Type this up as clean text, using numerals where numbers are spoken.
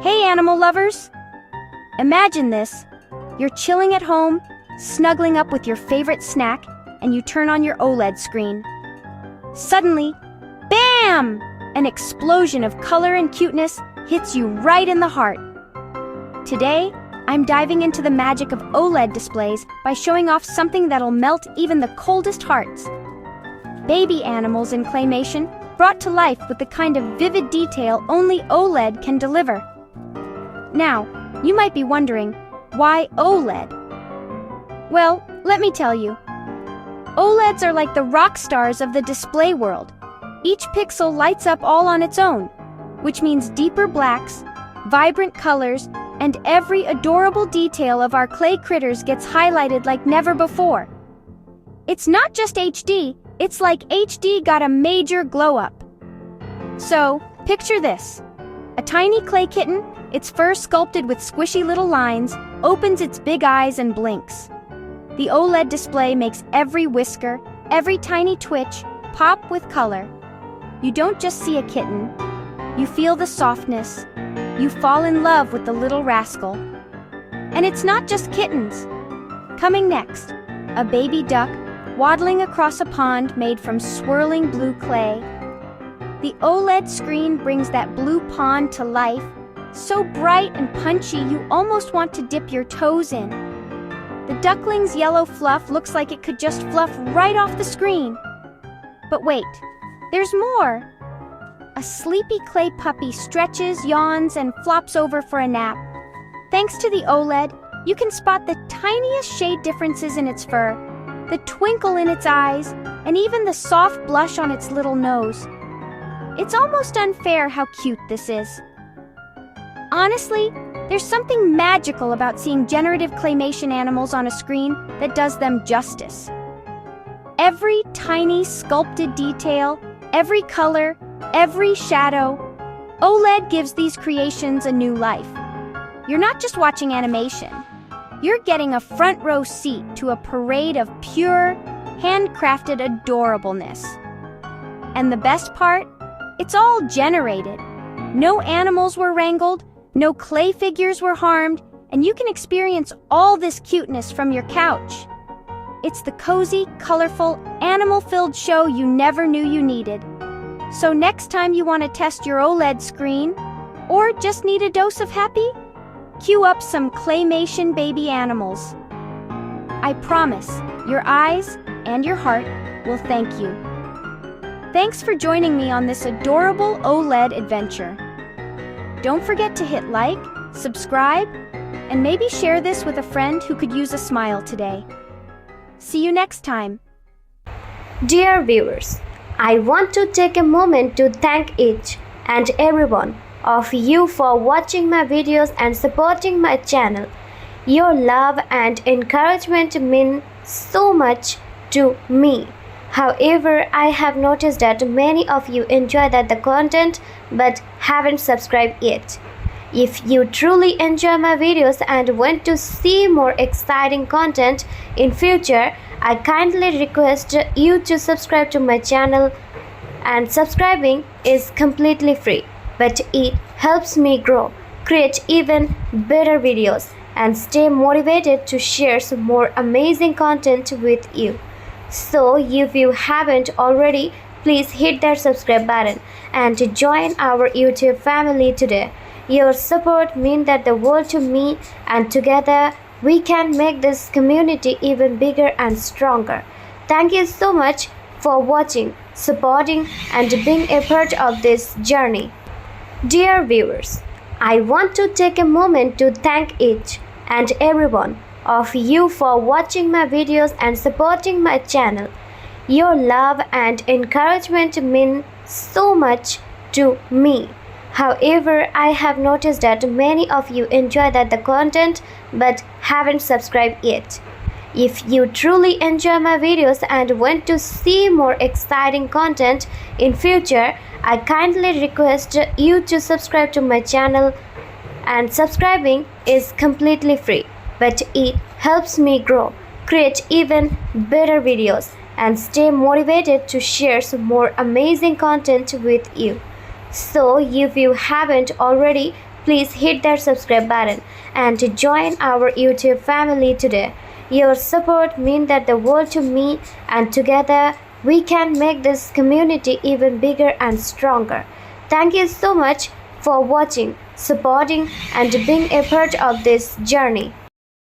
Hey animal lovers! Imagine this. You're chilling at home, snuggling up with your favorite snack, and you turn on your OLED screen. Suddenly, BAM! An explosion of color and cuteness hits you right in the heart. Today, I'm diving into the magic of OLED displays by showing off something that'll melt even the coldest hearts. Baby animals in claymation brought to life with the kind of vivid detail only OLED can deliver. Now, you might be wondering, why OLED? Well, let me tell you. OLEDs are like the rock stars of the display world. Each pixel lights up all on its own, which means deeper blacks, vibrant colors, and every adorable detail of our clay critters gets highlighted like never before. It's not just HD, it's like HD got a major glow-up. So, picture this. A tiny clay kitten, its fur sculpted with squishy little lines, opens its big eyes and blinks. The OLED display makes every whisker, every tiny twitch, pop with color. You don't just see a kitten, you feel the softness, you fall in love with the little rascal. And it's not just kittens. Coming next, a baby duck waddling across a pond made from swirling blue clay. The OLED screen brings that blue pond to life, so bright and punchy you almost want to dip your toes in. The duckling's yellow fluff looks like it could just fluff right off the screen. But wait, there's more. A sleepy clay puppy stretches, yawns, and flops over for a nap. Thanks to the OLED, you can spot the tiniest shade differences in its fur, the twinkle in its eyes, and even the soft blush on its little nose. It's almost unfair how cute this is. Honestly, there's something magical about seeing generative claymation animals on a screen that does them justice. Every tiny sculpted detail, every color, every shadow, OLED gives these creations a new life. You're not just watching animation. You're getting a front row seat to a parade of pure, handcrafted adorableness. And the best part? It's all generated. No animals were wrangled, no clay figures were harmed, and you can experience all this cuteness from your couch. It's the cozy, colorful, animal-filled show you never knew you needed. So next time you want to test your OLED screen, or just need a dose of happy, cue up some claymation baby animals. I promise, your eyes and your heart will thank you. Thanks for joining me on this adorable OLED adventure. Don't forget to hit like, subscribe, and maybe share this with a friend who could use a smile today. See you next time. Dear viewers, I want to take a moment to thank each and every one of you for watching my videos and supporting my channel. Your love and encouragement mean so much to me. However, I have noticed that many of you enjoy the content but haven't subscribed yet. If you truly enjoy my videos and want to see more exciting content in future, I kindly request you to subscribe to my channel, and subscribing is completely free, but it helps me grow, create even better videos, and stay motivated to share some more amazing content with you. So if you haven't already, please hit that subscribe button and join our YouTube family today. Your support means the world to me, and together we can make this community even bigger and stronger. Thank you so much for watching, supporting, and being a part of this journey. Dear viewers, I want to take a moment to thank each and every one of you for watching my videos and supporting my channel. Your love and encouragement mean so much to me. However, I have noticed that many of you enjoy the content but haven't subscribed yet. If you truly enjoy my videos and want to see more exciting content in future, I kindly request you to subscribe to my channel, and subscribing is completely free, but it helps me grow, create even better videos, and stay motivated to share some more amazing content with you. So if you haven't already, please hit that subscribe button and join our YouTube family today. Your support means that the world to me, and together we can make this community even bigger and stronger. Thank you so much for watching, supporting, and being a part of this journey.